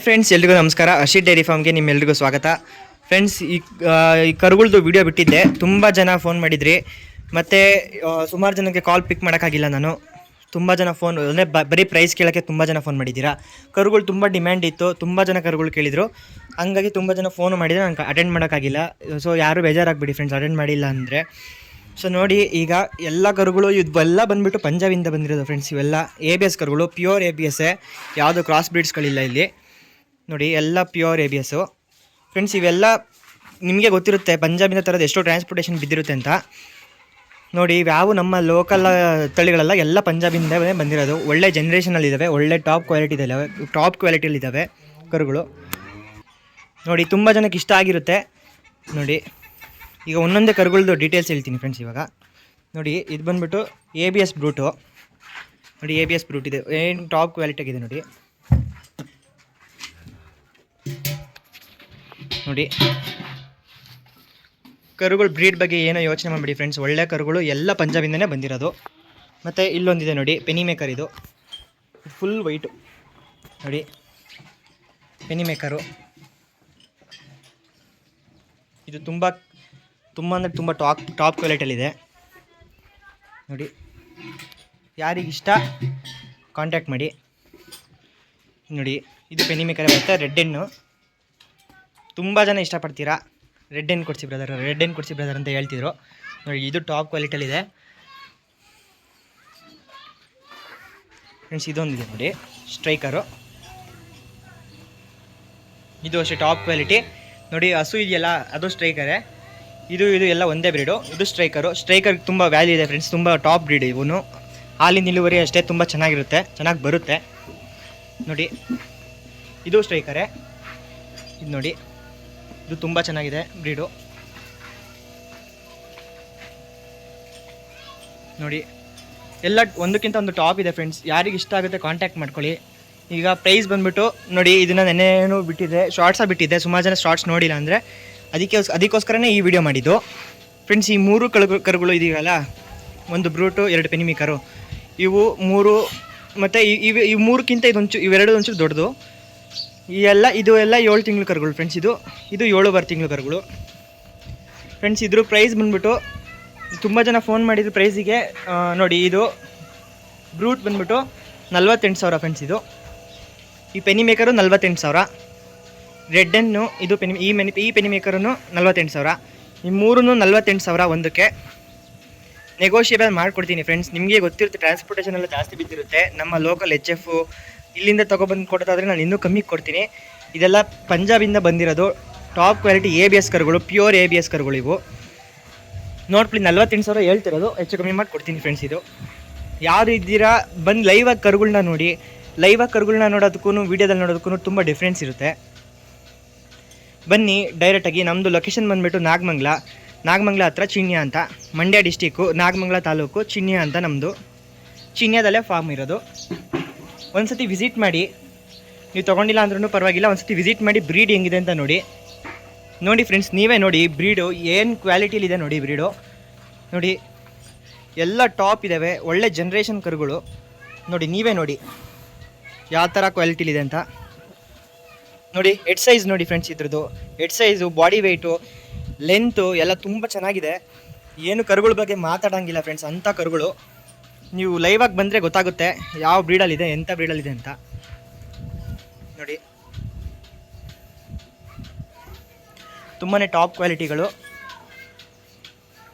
Friends, ಎಲ್ರಿಗೂ ನಮಸ್ಕಾರ. Harshit dairy ಫಾರ್ಮ್ಗೆ ನಿಮ್ಮೆಲ್ರಿಗೂ ಸ್ವಾಗತ. ಫ್ರೆಂಡ್ಸ್, ಈ ಕರುಗಳ್ದು ವಿಡಿಯೋ ಬಿಟ್ಟಿದ್ದೆ. ತುಂಬ ಜನ ಫೋನ್ ಮಾಡಿದ್ರಿ, ಮತ್ತು ಸುಮಾರು ಜನಕ್ಕೆ ಕಾಲ್ ಪಿಕ್ ಮಾಡೋಕ್ಕಾಗಿಲ್ಲ ನಾನು. ತುಂಬ ಜನ ಫೋನ್ ಅಂದರೆ ಬರೀ ಪ್ರೈಸ್ ಕೇಳೋಕ್ಕೆ ತುಂಬ ಜನ ಫೋನ್ ಮಾಡಿದ್ದೀರಾ. ಕರುಗಳು ತುಂಬ ಡಿಮ್ಯಾಂಡ್ ಇತ್ತು, ತುಂಬ ಜನ ಕರುಗಳು ಕೇಳಿದರು. ಹಂಗಾಗಿ ತುಂಬ ಜನ ಫೋನ್ ಮಾಡಿದರೆ ನಾನು ಅಟೆಂಡ್ ಮಾಡೋಕ್ಕಾಗಿಲ್ಲ. ಸೊ ಯಾರು ಬೇಜಾರಾಗ್ಬಿಡಿ ಫ್ರೆಂಡ್ಸ್, ಅಟೆಂಡ್ ಮಾಡಿಲ್ಲ ಅಂದರೆ. ಸೊ ನೋಡಿ, ಈಗ ಎಲ್ಲ ಕರುಗಳು ಇವೆಲ್ಲ ಬಂದುಬಿಟ್ಟು ಪಂಜಾಬಿಂದ ಬಂದಿರೋದು ಫ್ರೆಂಡ್ಸ್. ಇವೆಲ್ಲ ABS ಕರುಗಳು, ಪ್ಯೂರ್ ABS, ಯಾವುದೋ ಕ್ರಾಸ್ ಬ್ರೀಡ್ಸ್ಗಳಿಲ್ಲ ಇಲ್ಲಿ. ನೋಡಿ, ಎಲ್ಲ ಪ್ಯೂರ್ ABSಸು ಫ್ರೆಂಡ್ಸ್. ಇವೆಲ್ಲ ನಿಮಗೆ ಗೊತ್ತಿರುತ್ತೆ ಪಂಜಾಬಿನ ಥರದ್ದು ಎಷ್ಟೋ ಟ್ರಾನ್ಸ್ಪೋರ್ಟೇಷನ್ ಬಿದ್ದಿರುತ್ತೆ ಅಂತ. ನೋಡಿ, ಇವ್ಯಾವು ನಮ್ಮ ಲೋಕಲ್ ತಳಿಗಳೆಲ್ಲ ಎಲ್ಲ ಪಂಜಾಬಿಂದಲೇ ಬಂದಿರೋದು. ಒಳ್ಳೆ ಜನ್ರೇಷನಲ್ಲಿದ್ದಾವೆ, ಒಳ್ಳೆ ಟಾಪ್ ಕ್ವಾಲಿಟಿಯಲ್ಲಿದ್ದಾವೆ ಕರುಗಳು. ನೋಡಿ, ತುಂಬ ಜನಕ್ಕೆ ಇಷ್ಟ ಆಗಿರುತ್ತೆ. ನೋಡಿ, ಈಗ ಒಂದೊಂದೇ ಕರುಗಳದ್ದು ಡೀಟೇಲ್ಸ್ ಹೇಳ್ತೀನಿ ಫ್ರೆಂಡ್ಸ್. ಇವಾಗ ನೋಡಿ, ಇದು ಬಂದುಬಿಟ್ಟು ABS ಬ್ರೂಟು. ನೋಡಿ, ABS ಬ್ರೂಟ್ ಇದೆ, ಏನು ಟಾಪ್ ಕ್ವಾಲಿಟಿಯಾಗಿದೆ ನೋಡಿ. ನೋಡಿ, ಕರುಗಳು ಬ್ರೀಡ್ ಬಗ್ಗೆ ಏನೋ ಯೋಚನೆ ಮಾಡಿಬಿಡಿ ಫ್ರೆಂಡ್ಸ್. ಒಳ್ಳೆ ಕರುಗಳು ಎಲ್ಲ ಪಂಜಾಬಿಂದನೇ ಬಂದಿರೋದು. ಮತ್ತು ಇಲ್ಲೊಂದಿದೆ ನೋಡಿ, ಪೆನಿ ಮೇಕರ್. ಇದು ಫುಲ್ ವೈಟು ನೋಡಿ, ಪೆನಿ ಮೇಕರು. ಇದು ತುಂಬ ಅಂದರೆ ತುಂಬ ಟಾಪ್ ಕ್ವಾಲಿಟಿಯಲ್ಲಿದೆ ನೋಡಿ. ಯಾರಿಗಿಷ್ಟ ಕಾಂಟ್ಯಾಕ್ಟ್ ಮಾಡಿ. ನೋಡಿ, ಇದು ಪೆನಿ ಮೇಕರ್ ಬರುತ್ತೆ, ರೆಡ್ ಹೆಣ್ಣು. ತುಂಬ ಜನ ಇಷ್ಟಪಡ್ತೀರಾ. ರೆಡ್ ಹೆಣ್ಣು ಕೊಡಿಸಿ ಬ್ರದರ್ ಅಂತ ಹೇಳ್ತಿದ್ರು. ನೋಡಿ, ಇದು ಟಾಪ್ ಕ್ವಾಲಿಟಿಯಲ್ಲಿದೆ ಫ್ರೆಂಡ್ಸ್. ಇದೊಂದಿದೆ ನೋಡಿ, ಸ್ಟ್ರೈಕರು. ಇದು ಅಷ್ಟೇ ಟಾಪ್ ಕ್ವಾಲಿಟಿ. ನೋಡಿ, ಹಸು ಇದೆಯಲ್ಲ, ಅದು ಸ್ಟ್ರೈಕರೇ. ಇದು ಎಲ್ಲ ಒಂದೇ ಬ್ರೀಡು. ಇದು ಸ್ಟ್ರೈಕರ್ ತುಂಬ ವ್ಯಾಲ್ಯೂ ಇದೆ ಫ್ರೆಂಡ್ಸ್. ತುಂಬ ಟಾಪ್ ಬ್ರೀಡ್. ಇವನು ಹಾಲಿನ ಇಳುವರಿ ಅಷ್ಟೇ ತುಂಬ ಚೆನ್ನಾಗಿರುತ್ತೆ, ಚೆನ್ನಾಗಿ ಬರುತ್ತೆ. ನೋಡಿ, ಇದು ಸ್ಟ್ರೈಕರೇ. ಇದು ನೋಡಿ, ಇದು ತುಂಬ ಚೆನ್ನಾಗಿದೆ ಬ್ರೀಡು. ನೋಡಿ, ಎಲ್ಲ ಒಂದಕ್ಕಿಂತ ಒಂದು ಟಾಪ್ ಇದೆ ಫ್ರೆಂಡ್ಸ್. ಯಾರಿಗೆ ಇಷ್ಟ ಆಗುತ್ತೆ ಕಾಂಟ್ಯಾಕ್ಟ್ ಮಾಡ್ಕೊಳ್ಳಿ. ಈಗ ಪ್ರೈಸ್ ಬಂದುಬಿಟ್ಟು ನೋಡಿ, ಇದನ್ನು ನೆನ್ನೆನೂ ಬಿಟ್ಟಿದ್ದೆ, ಶಾರ್ಟ್ಸಾಗಿ ಬಿಟ್ಟಿದ್ದೆ. ಸುಮಾರು ಜನ ಶಾರ್ಟ್ಸ್ ನೋಡಿಲ್ಲ ಅಂದರೆ ಅದಕ್ಕೋಸ್ಕರನೇ ಈ ವಿಡಿಯೋ ಮಾಡಿದ್ದು ಫ್ರೆಂಡ್ಸ್. ಈ 3 ಕರುಗಳು ಇದೆಯಲ್ಲ, ಒಂದು ಬ್ರೂಟು, 2 ಪೆನಿ ಮೇಕರು, ಇವು 3. ಮತ್ತು ಈ 3ಕ್ಕಿಂತ ಇವೆರಡು ಒಂಚೂರು ದೊಡ್ಡದು. ಇದು ಎಲ್ಲ 7 ತಿಂಗಳು ಕರುಗಳು ಫ್ರೆಂಡ್ಸ್. ಇದು 7 ತಿಂಗಳು ಕರುಗಳು ಫ್ರೆಂಡ್ಸ್. ಇದ್ರ ಪ್ರೈಸ್ ಬಂದುಬಿಟ್ಟು ತುಂಬ ಜನ ಫೋನ್ ಮಾಡಿದ್ರು ಪ್ರೈಸಿಗೆ. ನೋಡಿ, ಇದು ಬ್ರೂಟ್ ಬಂದುಬಿಟ್ಟು 48,000 ಫ್ರೆಂಡ್ಸ್. ಈ ಪೆನಿ ಮೇಕರು 48,000. ರೆಡ್ ಹೆಣ್ಣು ಇದು ಈ ಪೆನಿ ಮೇಕರೂ 48,000. ಈ 3 48,000 ಒಂದಕ್ಕೆ. ನೆಗೋಷಿಯೇಬಲ್ ಮಾಡಿಕೊಡ್ತೀನಿ ಫ್ರೆಂಡ್ಸ್. ನಿಮಗೆ ಗೊತ್ತಿರುತ್ತೆ, ಟ್ರಾನ್ಸ್ಪೋರ್ಟೇಷನ್ ಎಲ್ಲ ಜಾಸ್ತಿ ಬಿದ್ದಿರುತ್ತೆ. ನಮ್ಮ ಲೋಕಲ್ HF ಇಲ್ಲಿಂದ ತೊಗೊಬಂದು ಕೊಡೋದಾದರೆ ನಾನು ಇನ್ನೂ ಕಮ್ಮಿ ಕೊಡ್ತೀನಿ. ಇದೆಲ್ಲ ಪಂಜಾಬಿಂದ ಬಂದಿರೋದು ಟಾಪ್ ಕ್ವಾಲಿಟಿ ABS ಕರುಗಳು, ಪ್ಯೂರ್ ABS ಕರುಗಳು ಇವು. ನೋಡ್ಬಿಟ್ಟು 48,000 ಹೇಳ್ತಿರೋದು, ಹೆಚ್ಚು ಕಮ್ಮಿ ಮಾಡಿ ಕೊಡ್ತೀನಿ ಫ್ರೆಂಡ್ಸ್. ಇದು ಯಾರು ಇದ್ದೀರಾ ಬಂದು ಲೈವಾಗಿ ಕರುಗಳನ್ನ ನೋಡಿ. ಲೈವಾಗಿ ಕರುಗಳನ್ನ ನೋಡೋದಕ್ಕೂ ವೀಡಿಯೋದಲ್ಲಿ ನೋಡೋದಕ್ಕೂ ತುಂಬ ಡಿಫ್ರೆನ್ಸ್ ಇರುತ್ತೆ. ಬನ್ನಿ ಡೈರೆಕ್ಟಾಗಿ. ನಮ್ಮದು ಲೊಕೇಶನ್ ಬಂದುಬಿಟ್ಟು ನಾಗಮಂಗಲ ಹತ್ರ ಚಿಣ್ಯ ಅಂತ, ಮಂಡ್ಯ ಡಿಸ್ಟಿಕ್ಕು, ನಾಗಮಂಗಲ ತಾಲೂಕು, ಚಿಣ್ಯ ಅಂತ ನಮ್ಮದು. ಚಿಣ್ಯದಲ್ಲೇ ಫಾರ್ಮ್ ಇರೋದು. ಒಂದು ಸತಿ ವಿಸಿಟ್ ಮಾಡಿ. ನೀವು ತೊಗೊಂಡಿಲ್ಲ ಅಂದ್ರೂ ಪರವಾಗಿಲ್ಲ, ಒಂದು ಸತಿ ವಿಸಿಟ್ ಮಾಡಿ ಬ್ರೀಡ್ ಹೆಂಗಿದೆ ಅಂತ ನೋಡಿ ಫ್ರೆಂಡ್ಸ್. ನೀವೇ ನೋಡಿ ಬ್ರೀಡು ಏನು ಕ್ವಾಲಿಟಿಲಿದೆ ನೋಡಿ ಬ್ರೀಡು. ನೋಡಿ, ಎಲ್ಲ ಟಾಪ್ ಇದ್ದಾವೆ, ಒಳ್ಳೆ ಜನ್ರೇಷನ್ ಕರುಗಳು. ನೋಡಿ, ನೀವೇ ನೋಡಿ ಯಾವ ಥರ ಕ್ವಾಲಿಟಿಲಿದೆ ಅಂತ. ನೋಡಿ, ಹೆಡ್ ಸೈಜ್ ನೋಡಿ ಫ್ರೆಂಡ್ಸ್. ಇದ್ರದ್ದು head size, body weight, length ಎಲ್ಲ ತುಂಬ ಚೆನ್ನಾಗಿದೆ. ಏನು ಕರುಗಳ ಬಗ್ಗೆ ಮಾತಾಡೋಂಗಿಲ್ಲ ಫ್ರೆಂಡ್ಸ್, ಅಂಥ ಕರುಗಳು. ನೀವು ಲೈವಾಗಿ ಬಂದರೆ ಗೊತ್ತಾಗುತ್ತೆ ಯಾವ ಬ್ರೀಡಲ್ಲಿದೆ, ಎಂಥ ಬ್ರೀಡಲ್ಲಿದೆ ಅಂತ. ನೋಡಿ, ತುಂಬಾ ಟಾಪ್ ಕ್ವಾಲಿಟಿಗಳು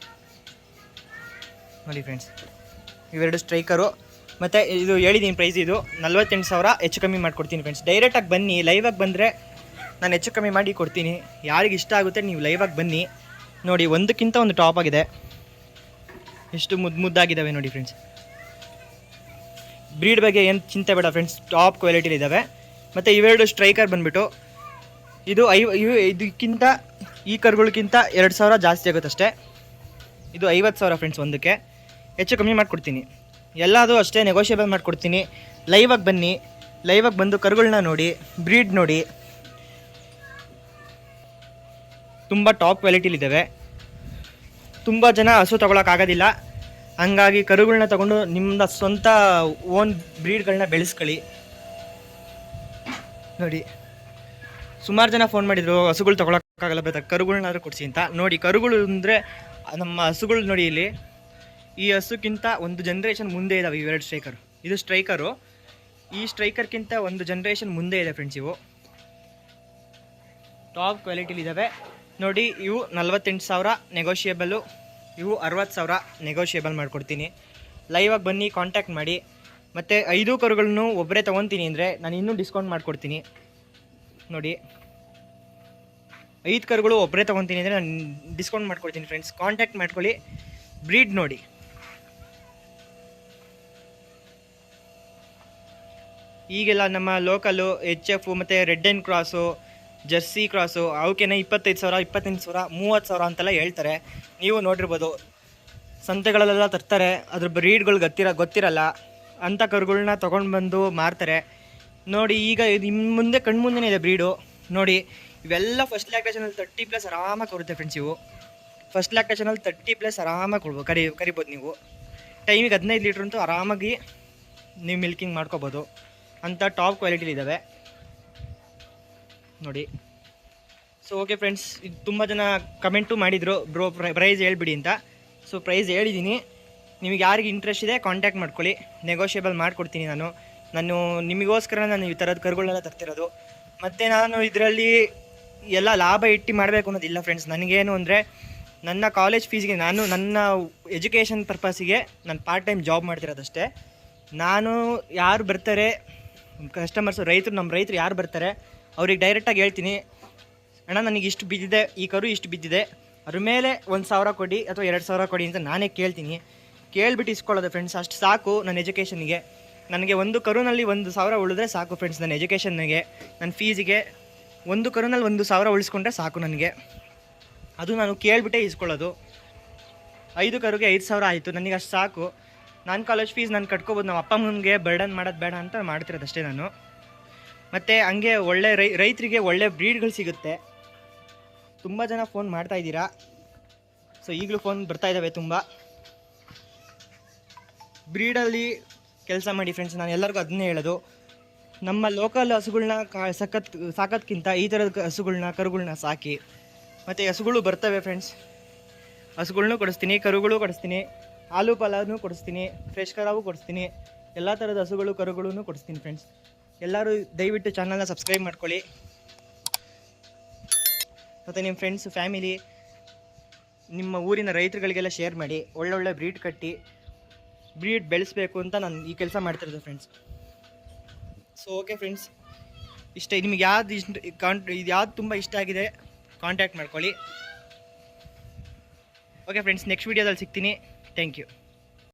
ನೋಡಿ ಫ್ರೆಂಡ್ಸ್. ಇವೆರಡು ಸ್ಟ್ರೈಕರು. ಮತ್ತು ಇದು ಹೇಳಿದ್ದೀನಿ ಪ್ರೈಸ್, ಇದು 48,000. ಹೆಚ್ಚು ಕಮ್ಮಿ ಮಾಡಿಕೊಡ್ತೀನಿ ಫ್ರೆಂಡ್ಸ್. ಡೈರೆಕ್ಟಾಗಿ ಬನ್ನಿ. ಲೈವಾಗಿ ಬಂದರೆ ನಾನು ಹೆಚ್ಚು ಕಮ್ಮಿ ಮಾಡಿ ಕೊಡ್ತೀನಿ. ಯಾರಿಗೆ ಇಷ್ಟ ಆಗುತ್ತೆ ನೀವು ಲೈವಾಗಿ ಬನ್ನಿ. ನೋಡಿ, ಒಂದಕ್ಕಿಂತ ಒಂದು ಟಾಪ್ ಆಗಿದೆ. ಎಷ್ಟು ಮುದ್ದಾಗಿದ್ದಾವೆ ನೋಡಿ ಫ್ರೆಂಡ್ಸ್. ಬ್ರೀಡ್ ಬಗ್ಗೆ ಏನು ಚಿಂತೆ ಬೇಡ ಫ್ರೆಂಡ್ಸ್, ಟಾಪ್ ಕ್ವಾಲಿಟಿಲಿದ್ದಾವೆ. ಮತ್ತು ಇವೆರಡು ಸ್ಟ್ರೈಕರ್ ಬಂದುಬಿಟ್ಟು ಇದಕ್ಕಿಂತ ಈ ಕರುಗಳಿಗಿಂತ 2,000 ಜಾಸ್ತಿ ಆಗುತ್ತೆ ಅಷ್ಟೇ. ಇದು 50,000 ಫ್ರೆಂಡ್ಸ್ ಒಂದಕ್ಕೆ. ಹೆಚ್ಚು ಕಮ್ಮಿ ಮಾಡಿಕೊಡ್ತೀನಿ. ಎಲ್ಲದೂ ಅಷ್ಟೇ ನೆಗೋಷಿಯೇಬಲ್ ಮಾಡಿಕೊಡ್ತೀನಿ. ಲೈವಾಗಿ ಬನ್ನಿ. ಲೈವಾಗಿ ಬಂದು ಕರುಗಳನ್ನ ನೋಡಿ, ಬ್ರೀಡ್ ನೋಡಿ. ತುಂಬ ಟಾಪ್ ಕ್ವಾಲಿಟಿಲಿದ್ದಾವೆ. ತುಂಬ ಜನ ಹಸು ತೊಗೊಳಕ್ಕಾಗೋದಿಲ್ಲ, ಹಂಗಾಗಿ ಕರುಗಳನ್ನ ತಗೊಂಡು ನಿಮ್ಮ ಸ್ವಂತ ಓನ್ ಬ್ರೀಡ್ಗಳನ್ನ ಬೆಳೆಸ್ಕೊಳ್ಳಿ. ನೋಡಿ, ಸುಮಾರು ಜನ ಫೋನ್ ಮಾಡಿದ್ರು ಹಸುಗಳು ತೊಗೊಳಕ್ಕಾಗಲ್ಲ ಬರುತ್ತೆ, ಕರುಗಳನ್ನಾದ್ರೂ ಕೊಡಿಸಿ ಅಂತ. ನೋಡಿ ಕರುಗಳು ಅಂದರೆ ನಮ್ಮ ಹಸುಗಳು ನೋಡಿ, ಇಲ್ಲಿ ಈ ಹಸುಕ್ಕಿಂತ ಒಂದು ಜನ್ರೇಷನ್ ಮುಂದೆ ಇದ್ದಾವೆ ಇವೆರಡು ಸ್ಟ್ರೈಕರು. ಇದು ಸ್ಟ್ರೈಕರು, ಈ ಸ್ಟ್ರೈಕರ್ಗಿಂತ ಒಂದು ಜನ್ರೇಷನ್ ಮುಂದೆ ಇದೆ ಫ್ರೆಂಡ್ಸ್. ಇವು ಟಾಪ್ ಕ್ವಾಲಿಟಿಲಿದ್ದಾವೆ ನೋಡಿ. ಇವು 48,000 ನೆಗೋಷಿಯೇಬಲ್ಲು, ಇವು 60,000 ನೆಗೋಷಿಯೇಬಲ್ ಮಾಡಿಕೊಡ್ತೀನಿ. ಲೈವಾಗಿ ಬನ್ನಿ, ಕಾಂಟ್ಯಾಕ್ಟ್ ಮಾಡಿ. ಮತ್ತು 5 ಕರುಗಳನ್ನು ಒಬ್ಬರೇ ತೊಗೊತೀನಿ ಅಂದರೆ ನಾನು ಇನ್ನೂ ಡಿಸ್ಕೌಂಟ್ ಮಾಡಿಕೊಡ್ತೀನಿ. ನೋಡಿ 5 ಕರುಗಳು ಒಬ್ಬರೇ ತೊಗೊತೀನಿ ಅಂದರೆ ನಾನು ಡಿಸ್ಕೌಂಟ್ ಮಾಡಿಕೊಡ್ತೀನಿ ಫ್ರೆಂಡ್ಸ್. ಕಾಂಟ್ಯಾಕ್ಟ್ ಮಾಡ್ಕೊಳ್ಳಿ. ಬ್ರೀಡ್ ನೋಡಿ, ಈಗೆಲ್ಲ ನಮ್ಮ ಲೋಕಲ್ಲು HF ಮತ್ತು red and cross, Jersey cross ಅವಕ್ಕೇನೆ 25,000, 28,000, 30,000 ಅಂತೆಲ್ಲ ಹೇಳ್ತಾರೆ. ನೀವು ನೋಡಿರ್ಬೋದು, ಸಂತೆಗಳಲ್ಲೆಲ್ಲ ತರ್ತಾರೆ. ಅದ್ರ ಬ್ರೀಡ್ಗಳು ಗೊತ್ತಿರಲ್ಲ ಅಂಥ ಕರುಗಳನ್ನ ತೊಗೊಂಡು ಬಂದು ಮಾರ್ತಾರೆ. ನೋಡಿ ಈಗ ನಿಮ್ಮ ಮುಂದೆ ಕಣ್ಮುಂದೆನೇ ಇದೆ ಬ್ರೀಡು. ನೋಡಿ ಇವೆಲ್ಲ ಫಸ್ಟ್ ಲ್ಯಾಕ್ಟೇಷನಲ್ಲಿ 30+ ಆರಾಮಾಗಿ ಕೊಡುತ್ತೆ ಫ್ರೆಂಡ್ಸ್. ಇವು ಫಸ್ಟ್ ಲ್ಯಾಕ್ಟೇಷನಲ್ಲಿ 30+ ಆರಾಮಾಗಿ ಕರಿಬೋದು ನೀವು. ಟೈಮಿಗೆ 15 ಲೀಟ್ರ್ ಅಂತೂ ಆರಾಮಾಗಿ ನೀವು ಮಿಲ್ಕಿಂಗ್ ಮಾಡ್ಕೋಬೋದು. ಅಂಥ ಟಾಪ್ ಕ್ವಾಲಿಟಿಲಿದ್ದಾವೆ ನೋಡಿ. ಸೊ ಓಕೆ ಫ್ರೆಂಡ್ಸ್, ಇದು ತುಂಬ ಜನ ಕಮೆಂಟು ಮಾಡಿದರು ಬ್ರೋ ಪ್ರೈಸ್ ಹೇಳ್ಬಿಡಿ ಅಂತ. ಸೊ ಪ್ರೈಸ್ ಹೇಳಿದ್ದೀನಿ. ನಿಮಗೆ ಯಾರಿಗೆ ಇಂಟ್ರೆಸ್ಟ್ ಇದೆ ಕಾಂಟ್ಯಾಕ್ಟ್ ಮಾಡ್ಕೊಳ್ಳಿ, ನೆಗೋಷಿಯೇಬಲ್ ಮಾಡಿಕೊಡ್ತೀನಿ. ನಾನು ನಿಮಗೋಸ್ಕರ ನಾನು ಈ ಥರದ ಕರುಗಳನ್ನೆಲ್ಲ ತರ್ತಿರೋದು. ಮತ್ತು ನಾನು ಇದರಲ್ಲಿ ಎಲ್ಲ ಲಾಭ ಇಟ್ಟು ಮಾಡಬೇಕು ಅನ್ನೋದಿಲ್ಲ ಫ್ರೆಂಡ್ಸ್. ನನಗೇನು ಅಂದರೆ ನನ್ನ ಕಾಲೇಜ್ ಫೀಸ್ಗೆ, ನನ್ನ ಎಜುಕೇಷನ್ ಪರ್ಪಸ್ಸಿಗೆ ನಾನು ಪಾರ್ಟ್ ಟೈಮ್ ಜಾಬ್ ಮಾಡ್ತಿರೋದಷ್ಟೇ. ನಾನು ಯಾರು ಬರ್ತಾರೆ ಕಸ್ಟಮರ್ಸು, ನಮ್ಮ ರೈತರು ಯಾರು ಬರ್ತಾರೆ ಅವ್ರಿಗೆ ಡೈರೆಕ್ಟಾಗಿ ಹೇಳ್ತೀನಿ, ಅಣ್ಣ ನನಗೆ ಇಷ್ಟು ಬಿದ್ದಿದೆ, ಈ ಕರು ಇಷ್ಟು ಬಿದ್ದಿದೆ, ಅದ್ರ ಮೇಲೆ 1,000 ಕೊಡಿ ಅಥವಾ 2,000 ಕೊಡಿ ಅಂತ ನಾನೇ ಕೇಳ್ತೀನಿ. ಕೇಳ್ಬಿಟ್ಟು ಇಸ್ಕೊಳ್ಳೋದು ಫ್ರೆಂಡ್ಸ್. ಅಷ್ಟು ಸಾಕು ನನ್ನ ಎಜುಕೇಷನ್ಗೆ. ನನಗೆ ಒಂದು ಕರುನಲ್ಲಿ 1,000 ಉಳಿದ್ರೆ ಸಾಕು ಫ್ರೆಂಡ್ಸ್. ನನ್ನ ಎಜುಕೇಷನ್ಗೆ, ನನ್ನ ಫೀಸಿಗೆ ಒಂದು ಕರುನಲ್ಲಿ 1,000 ಉಳಿಸ್ಕೊಂಡ್ರೆ ಸಾಕು ನನಗೆ. ಅದು ನಾನು ಕೇಳಿಬಿಟ್ಟೇ ಇಸ್ಕೊಳ್ಳೋದು. 5 ಕರುಗೆ 5,000 ಆಯಿತು, ನನಗೆ ಅಷ್ಟು ಸಾಕು. ನಾನು ಕಾಲೇಜ್ ಫೀಸ್ ನಾನು ಕಟ್ಕೋಬೋದು. ನಮ್ಮ ಅಪ್ಪ ಅಮ್ಮನಿಗೆ ಬರ್ಡನ್ ಮಾಡೋದು ಬೇಡ ಅಂತ ಮಾಡ್ತಿರೋದಷ್ಟೇ ನಾನು. ಮತ್ತು ಹಂಗೆ ಒಳ್ಳೆ ರೈತರಿಗೆ ಒಳ್ಳೆ ಬ್ರೀಡ್ಗಳು ಸಿಗುತ್ತೆ. ತುಂಬ ಜನ ಫೋನ್ ಮಾಡ್ತಾ ಇದ್ದೀರಾ. ಸೊ ಈಗಲೂ ಫೋನ್ ಬರ್ತಾ ಇದ್ದಾವೆ ತುಂಬ. ಬ್ರೀಡಲ್ಲಿ ಕೆಲಸ ಮಾಡಿ ಫ್ರೆಂಡ್ಸ್. ನಾನು ಎಲ್ಲರಿಗೂ ಅದನ್ನೇ ಹೇಳೋದು, ನಮ್ಮ ಲೋಕಲ್ ಹಸುಗಳ್ನ ಸಾಕೋದ್ಕಿಂತ ಈ ಥರದ ಹಸುಗಳ್ನ ಕರುಗಳ್ನ ಸಾಕಿ. ಮತ್ತು ಹಸುಗಳು ಬರ್ತವೆ ಫ್ರೆಂಡ್ಸ್, ಹಸುಗಳ್ನೂ ಕೊಡಿಸ್ತೀನಿ, ಕರುಗಳು ಕೊಡಿಸ್ತೀನಿ, ಹಾಲು ಪಲಾನು ಕೊಡಿಸ್ತೀನಿ, ಫ್ರೆಶ್ ಕರಾವು ಕೊಡಿಸ್ತೀನಿ, ಎಲ್ಲ ಥರದ ಹಸುಗಳು ಕರುಗಳೂ ಕೊಡಿಸ್ತೀನಿ ಫ್ರೆಂಡ್ಸ್. ಎಲ್ಲರೂ ದಯವಿಟ್ಟು ಚಾನಲ್ನ ಸಬ್ಸ್ಕ್ರೈಬ್ ಮಾಡ್ಕೊಳ್ಳಿ. ಮತ್ತು ನಿಮ್ಮ ಫ್ರೆಂಡ್ಸ್, ಫ್ಯಾಮಿಲಿ, ನಿಮ್ಮ ಊರಿನ ರೈತರುಗಳಿಗೆಲ್ಲ ಶೇರ್ ಮಾಡಿ. ಒಳ್ಳೊಳ್ಳೆ ಬ್ರೀಡ್ ಕಟ್ಟಿ ಬ್ರೀಡ್ ಬೆಳೆಸಬೇಕು ಅಂತ ನಾನು ಈ ಕೆಲಸ ಮಾಡ್ತಿರೋದು ಫ್ರೆಂಡ್ಸ್. ಸೊ ಓಕೆ ಫ್ರೆಂಡ್ಸ್, ಇಷ್ಟ ನಿಮಗೆ ಇದು ಯಾವ್ದು ತುಂಬ ಇಷ್ಟ ಆಗಿದೆ ಕಾಂಟ್ಯಾಕ್ಟ್ ಮಾಡ್ಕೊಳ್ಳಿ. ಓಕೆ ಫ್ರೆಂಡ್ಸ್, ನೆಕ್ಸ್ಟ್ ವೀಡಿಯೋದಲ್ಲಿ ಸಿಗ್ತೀನಿ. Thank you.